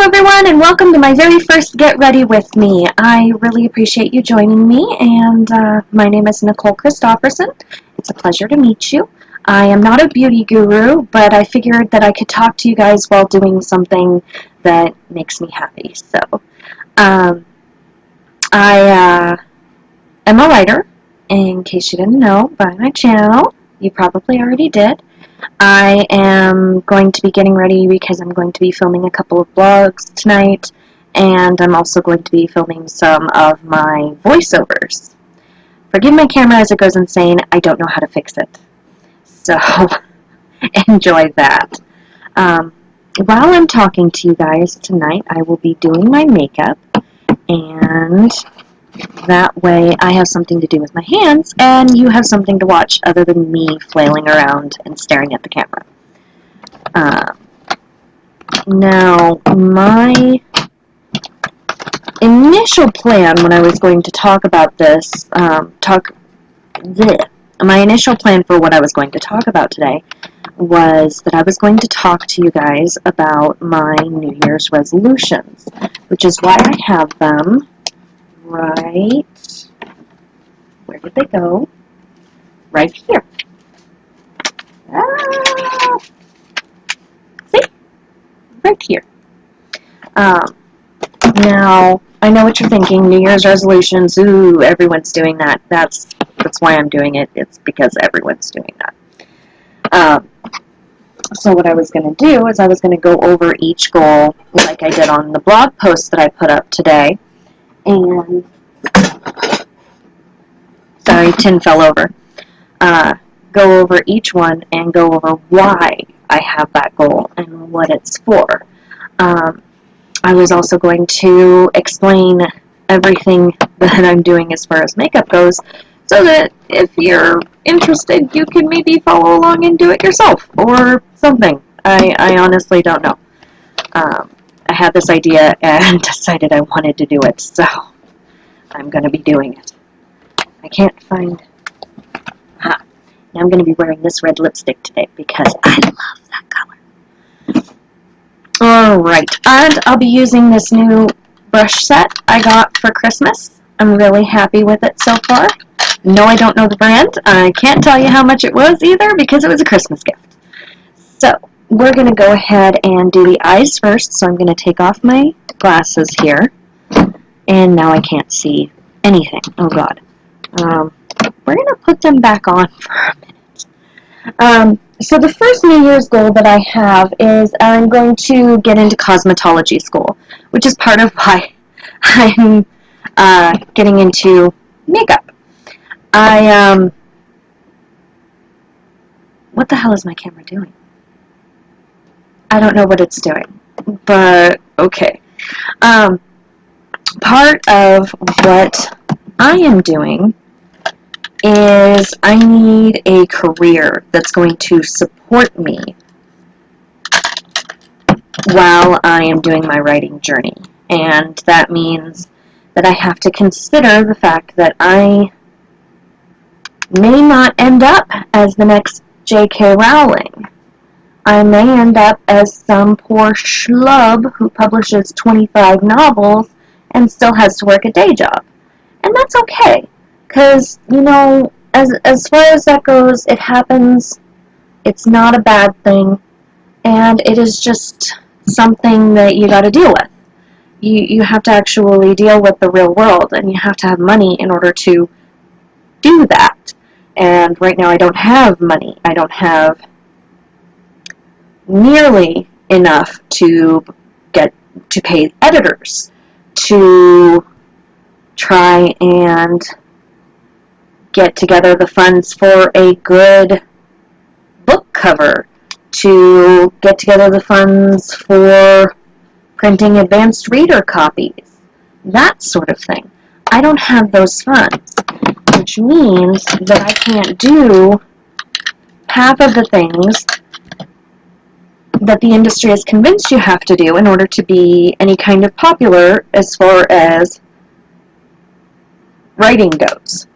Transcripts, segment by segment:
everyone, and welcome to my very first Get Ready With Me. I really appreciate you joining me, and my name is Nicole Christopherson. It's a pleasure to meet you. I am not a beauty guru, but I figured that I could talk to you guys while doing something that makes me happy. So, I am a writer, in case you didn't know by my channel. You probably already did. I am going to be getting ready because I'm going to be filming a couple of vlogs tonight, and I'm also going to be filming some of my voiceovers. Forgive my camera as it goes insane. I don't know how to fix it. So, enjoy that. While I'm talking to you guys tonight, I will be doing my makeup, and that way I have something to do with my hands, and you have something to watch other than me flailing around and staring at the camera. Now, my initial plan when I was going to talk about this, my initial plan for what I was going to talk about today was that I was going to talk to you guys about my New Year's resolutions, which is why I have them right, where did they go? Right here. See? Right here. Now, I know what you're thinking, New Year's resolutions, ooh, everyone's doing that. That's why I'm doing it. It's because everyone's doing that. So what I was going to do is I was going to go over each goal like I did on the blog post that I put up today. And, sorry, tin fell over. Go over each one and go over why I have that goal and what it's for. I was also going to explain everything that I'm doing as far as makeup goes, so that if you're interested, you can maybe follow along and do it yourself, or something. I honestly don't know. I had this idea and decided I wanted to do it, so I'm going to be doing it. I can't find... Aha. Now I'm going to be wearing this red lipstick today because I love that color. Alright, and I'll be using this new brush set I got for Christmas. I'm really happy with it so far. No, I don't know the brand. I can't tell you how much it was either because it was a Christmas gift. So, we're going to go ahead and do the eyes first, so I'm going to take off my glasses here. And now I can't see anything. Oh god. We're going to put them back on for a minute. So the first New Year's goal that I have is I'm going to get into cosmetology school, which is part of why I'm getting into makeup. What the hell is my camera doing? I don't know what it's doing, but okay. Part of what I am doing is I need a career that's going to support me while I am doing my writing journey. And that means that I have to consider the fact that I may not end up as the next J.K. Rowling. I may end up as some poor schlub who publishes 25 novels and still has to work a day job. And that's okay. Because, you know, as far as that goes, it happens. It's not a bad thing. And it is just something that you got to deal with. You have to actually deal with the real world. And you have to have money in order to do that. And right now I don't have money. I don't have nearly enough to pay editors to try and get together the funds for a good book cover, to get together the funds for printing advanced reader copies, that sort of thing. I don't have those funds, which means that I can't do half of the things that the industry has convinced you have to do in order to be any kind of popular as far as writing goes.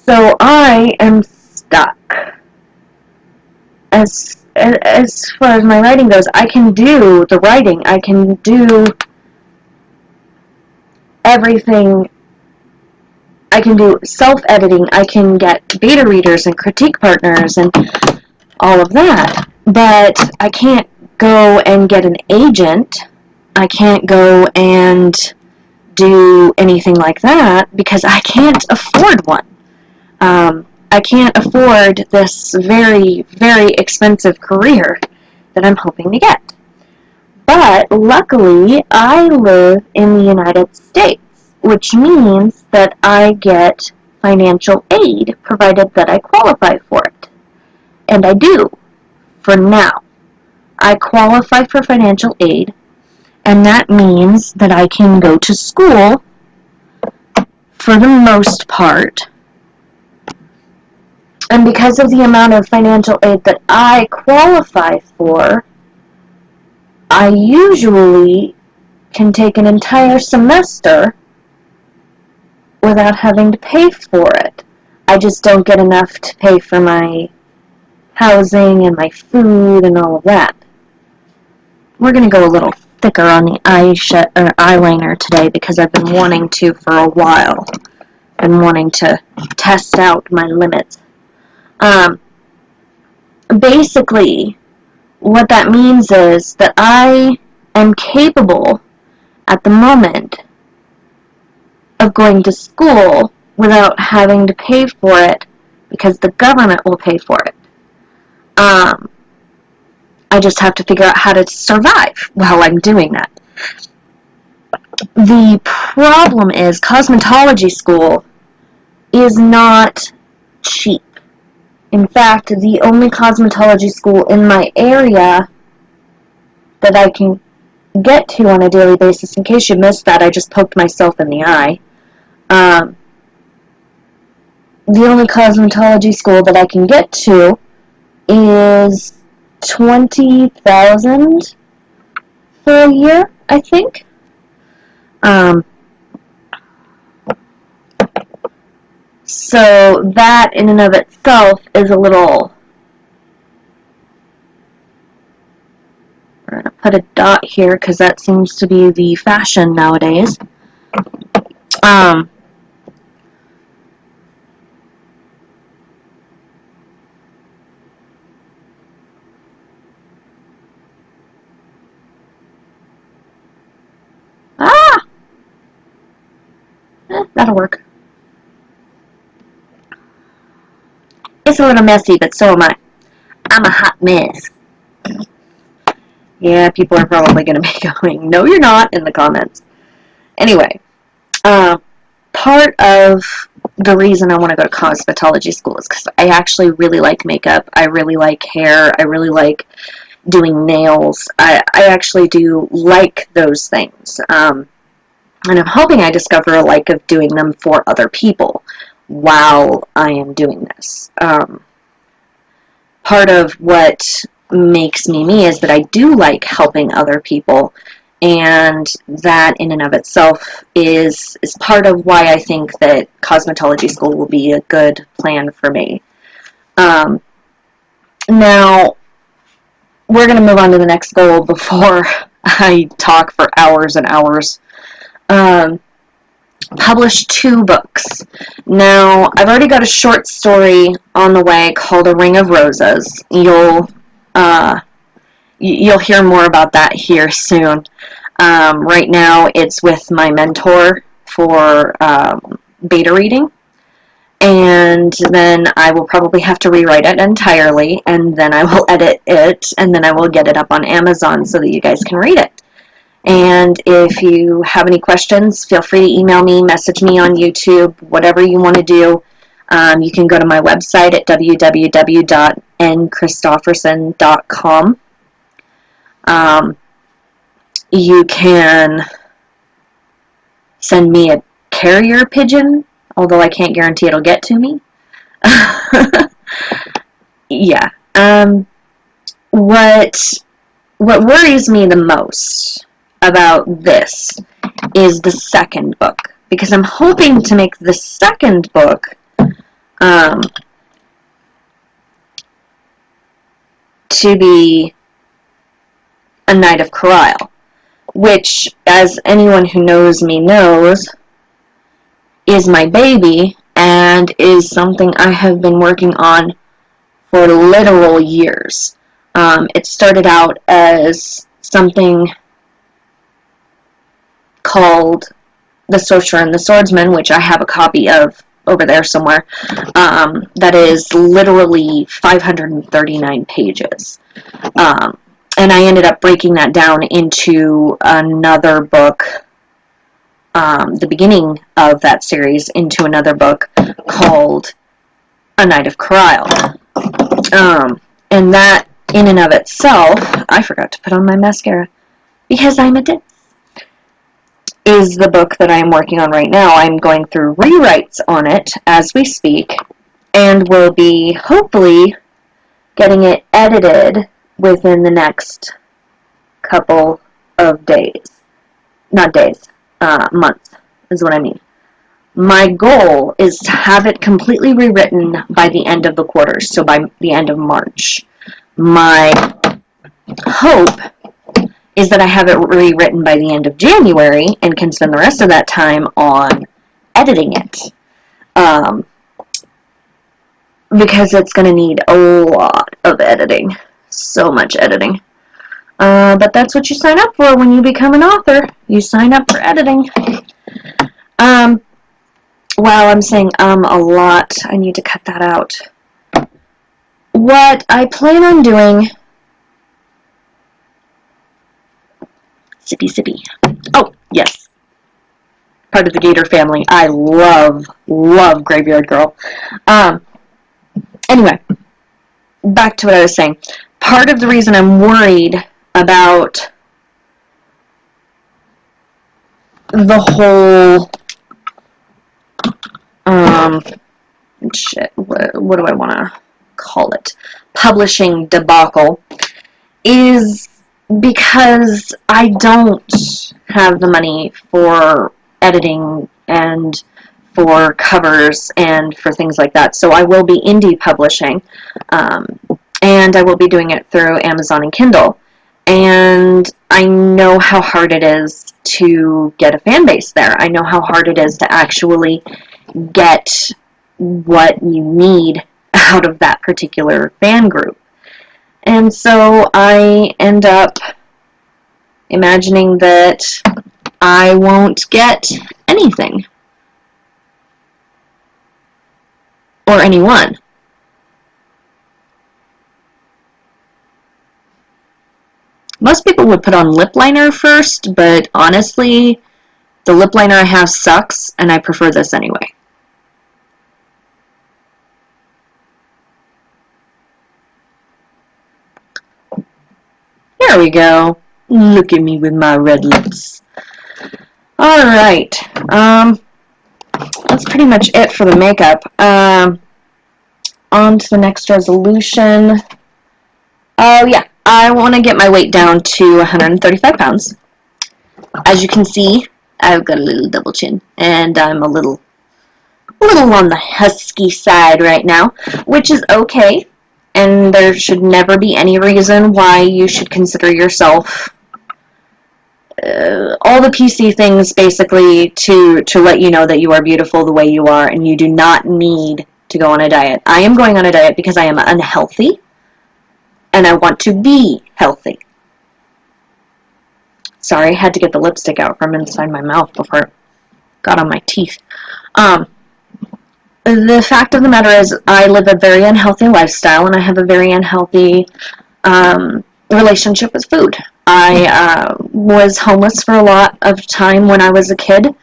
So I am stuck. As as far as my writing goes, I can do the writing. I can do everything. I can do self-editing. I can get beta readers and critique partners and all of that. But I can't go and get an agent. I can't go and do anything like that because I can't afford one. I can't afford this very, very expensive career that I'm hoping to get. But luckily, I live in the United States, which means that I get financial aid provided that I qualify for it. And I do, for now. I qualify for financial aid, and that means that I can go to school for the most part. And because of the amount of financial aid that I qualify for, I usually can take an entire semester without having to pay for it. I just don't get enough to pay for my housing and my food and all of that. We're going to go a little thicker on the eyeliner today because I've been wanting to for a while. Been wanting to test out my limits. Basically, what that means is that I am capable at the moment of going to school without having to pay for it because the government will pay for it. I just have to figure out how to survive while I'm doing that. The problem is cosmetology school is not cheap. In fact, the only cosmetology school in my area that I can get to on a daily basis, in case you missed that, I just poked myself in the eye. The only cosmetology school that I can get to is $20,000 for a year, I think. So that in and of itself is a little... We're going to put a dot here because that seems to be the fashion nowadays. That'll work. It's a little messy, but so am I. I'm a hot mess. Yeah, people are probably going to be going, no you're not, in the comments. Anyway, part of the reason I want to go to cosmetology school is because I actually really like makeup. I really like hair. I really like doing nails. I actually do like those things. And I'm hoping I discover a like of doing them for other people while I am doing this. Part of what makes me me is that I do like helping other people, and that in and of itself is part of why I think that cosmetology school will be a good plan for me. Now, we're going to move on to the next goal before I talk for hours and hours. Published 2 books. Now, I've already got a short story on the way called A Ring of Roses. You'll hear more about that here soon. Right now, it's with my mentor for beta reading, and then I will probably have to rewrite it entirely, and then I will edit it, and then I will get it up on Amazon so that you guys can read it. And if you have any questions, feel free to email me, message me on YouTube, whatever you want to do. You can go to my website at www.nkristofferson.com. You can send me a carrier pigeon, although I can't guarantee it'll get to me. Yeah. What worries me the most about this is the second book, because I'm hoping to make the second book to be A Night of Carlisle, which, as anyone who knows me knows, is my baby and is something I have been working on for literal years. It started out as something called The Sorcerer and the Swordsman, which I have a copy of over there somewhere, that is literally 539 pages. And I ended up breaking that down into another book, the beginning of that series, into another book called A Night of Carlisle. And that, in and of itself, I forgot to put on my mascara, because I'm a ditz, is the book that I'm working on right now. I'm going through rewrites on it as we speak, and will be, hopefully, getting it edited within the next couple of days. Not days, months, is what I mean. My goal is to have it completely rewritten by the end of the quarter, so by the end of March. My hope is that I have it rewritten by the end of January and can spend the rest of that time on editing it. Because it's going to need a lot of editing. So much editing. But that's what you sign up for when you become an author. You sign up for editing. Wow, I'm saying a lot. I need to cut that out. What I plan on doing... Sippy. Oh, yes. Part of the Gator family. I love Graveyard Girl. Anyway, back to what I was saying. Part of the reason I'm worried about the whole, what do I want to call it? Publishing debacle is because I don't have the money for editing and for covers and for things like that. So I will be indie publishing, and I will be doing it through Amazon and Kindle. And I know how hard it is to get a fan base there. I know how hard it is to actually get what you need out of that particular fan group. And so I end up imagining that I won't get anything. Or anyone. Most people would put on lip liner first, but honestly, the lip liner I have sucks, and I prefer this anyway. There we go. Look at me with my red lips. Alright. That's pretty much it for the makeup. On to the next resolution. Oh, yeah. I want to get my weight down to 135 pounds. As you can see, I've got a little double chin, and I'm a little on the husky side right now, which is okay, and there should never be any reason why you should consider yourself all the PC things, basically, to let you know that you are beautiful the way you are, and you do not need to go on a diet. I am going on a diet because I am unhealthy, and I want to be healthy. Sorry, I had to get the lipstick out from inside my mouth before it got on my teeth. The fact of the matter is, I live a very unhealthy lifestyle, and I have a very unhealthy relationship with food. I was homeless for a lot of time when I was a kid,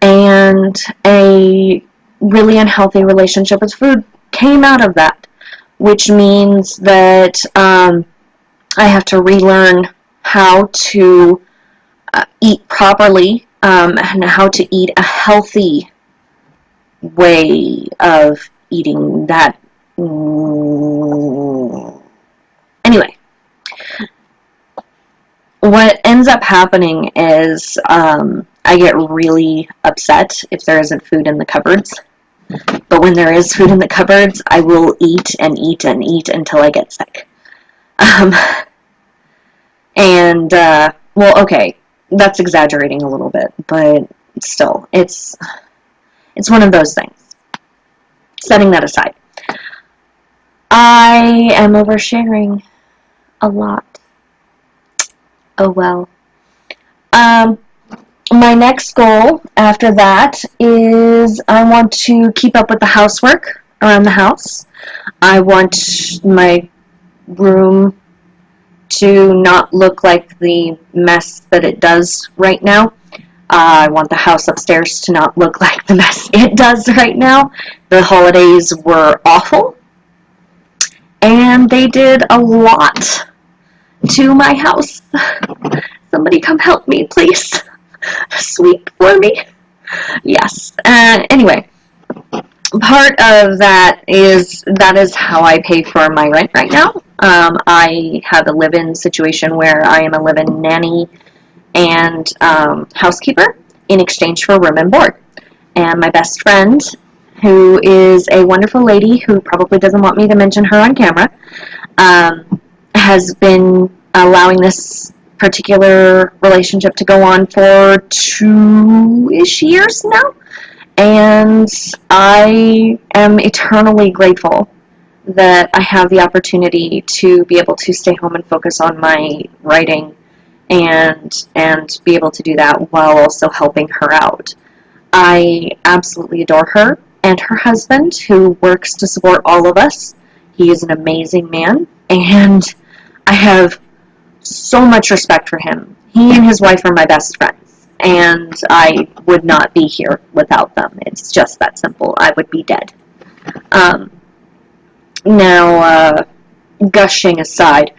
and a really unhealthy relationship with food came out of that, which means that I have to relearn how to eat properly and how to eat a healthy way of eating that. Anyway, what ends up happening is I get really upset if there isn't food in the cupboards. But when there is food in the cupboards, I will eat and eat and eat until I get sick. Um, and, well, okay, that's exaggerating a little bit, but still, it's one of those things. Setting that aside, I am oversharing a lot. Oh well. My next goal after that is I want to keep up with the housework around the house. I want my room to not look like the mess that it does right now. I want the house upstairs to not look like the mess it does right now. The holidays were awful, and they did a lot to my house. Somebody come help me, please. Sweep for me. Yes. Anyway, part of that is how I pay for my rent right now. I have a live-in situation where I am a live-in nanny and housekeeper in exchange for room and board. And my best friend, who is a wonderful lady who probably doesn't want me to mention her on camera, has been allowing this particular relationship to go on for 2-ish years now. And I am eternally grateful that I have the opportunity to be able to stay home and focus on my writing and be able to do that while also helping her out. I absolutely adore her and her husband, who works to support all of us. He is an amazing man, and I have so much respect for him. He and his wife are my best friends, and I would not be here without them. It's just that simple. I would be dead. Now, gushing aside,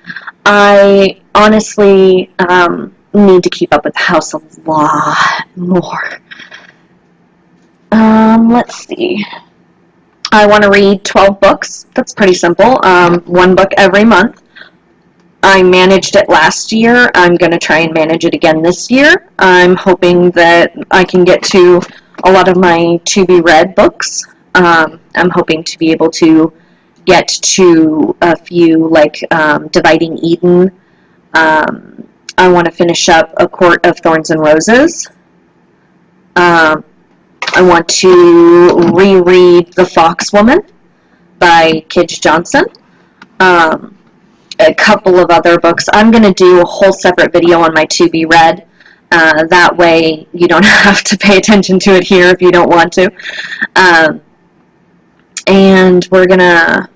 I honestly need to keep up with the house a lot more. Let's see. I want to read 12 books. That's pretty simple. One book every month. I managed it last year. I'm going to try and manage it again this year. I'm hoping that I can get to a lot of my to-be-read books. I'm hoping to be able to get to a few, like Dividing Eden. I want to finish up A Court of Thorns and Roses. I want to reread The Fox Woman by Kij Johnson. A couple of other books. I'm going to do a whole separate video on my to-be-read. That way you don't have to pay attention to it here if you don't want to. And we're gonna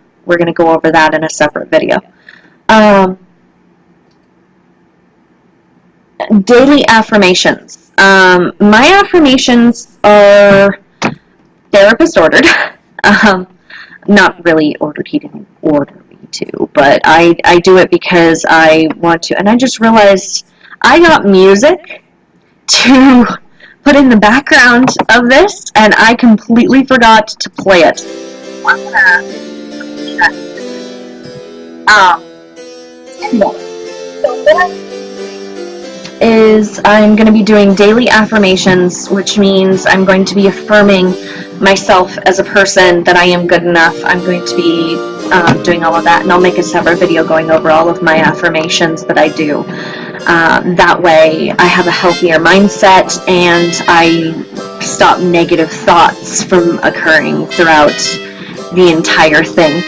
go over that in a separate video. Daily affirmations. My affirmations are therapist ordered. Not really ordered. He didn't order me to, but I do it because I want to. And I just realized I got music to put in the background of this, and I completely forgot to play it. I'm gonna do that. So what is I'm going to be doing daily affirmations, which means I'm going to be affirming myself as a person that I am good enough. I'm going to be doing all of that, and I'll make a separate video going over all of my affirmations that I do. That way I have a healthier mindset, and I stop negative thoughts from occurring throughout the entire thing.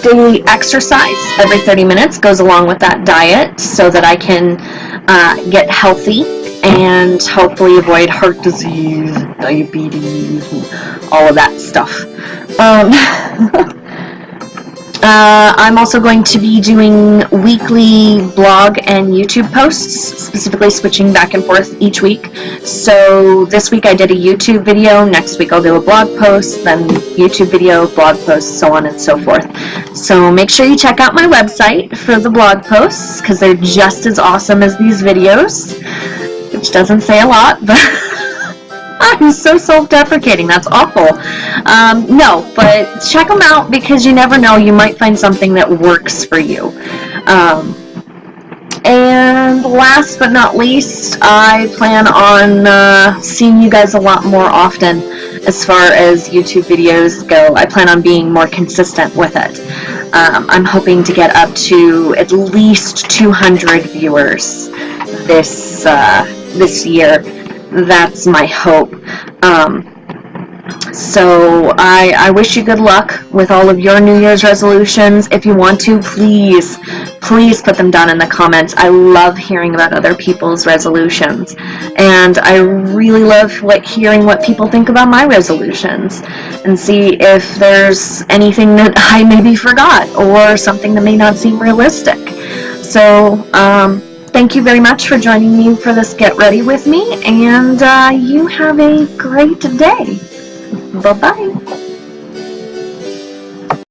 Daily exercise every 30 minutes goes along with that diet so that I can get healthy and hopefully avoid heart disease, diabetes, all of that stuff. I'm also going to be doing weekly blog and YouTube posts, specifically switching back and forth each week. So this week I did a YouTube video, next week I'll do a blog post, then YouTube video, blog post, so on and so forth. So make sure you check out my website for the blog posts, because they're just as awesome as these videos, which doesn't say a lot, but I'm so self-deprecating. That's awful. No, but check them out, because you never know. You might find something that works for you. And And last but not least, I plan on seeing you guys a lot more often as far as YouTube videos go. I plan on being more consistent with it. I'm hoping to get up to at least 200 viewers this year. That's my hope. So I wish you good luck with all of your New Year's resolutions. If you want to, please put them down in the comments. I love hearing about other people's resolutions, and I really love hearing what people think about my resolutions, and see if there's anything that I maybe forgot or something that may not seem realistic. So thank you very much for joining me for this Get Ready with me, and you have a great day. Bye-bye.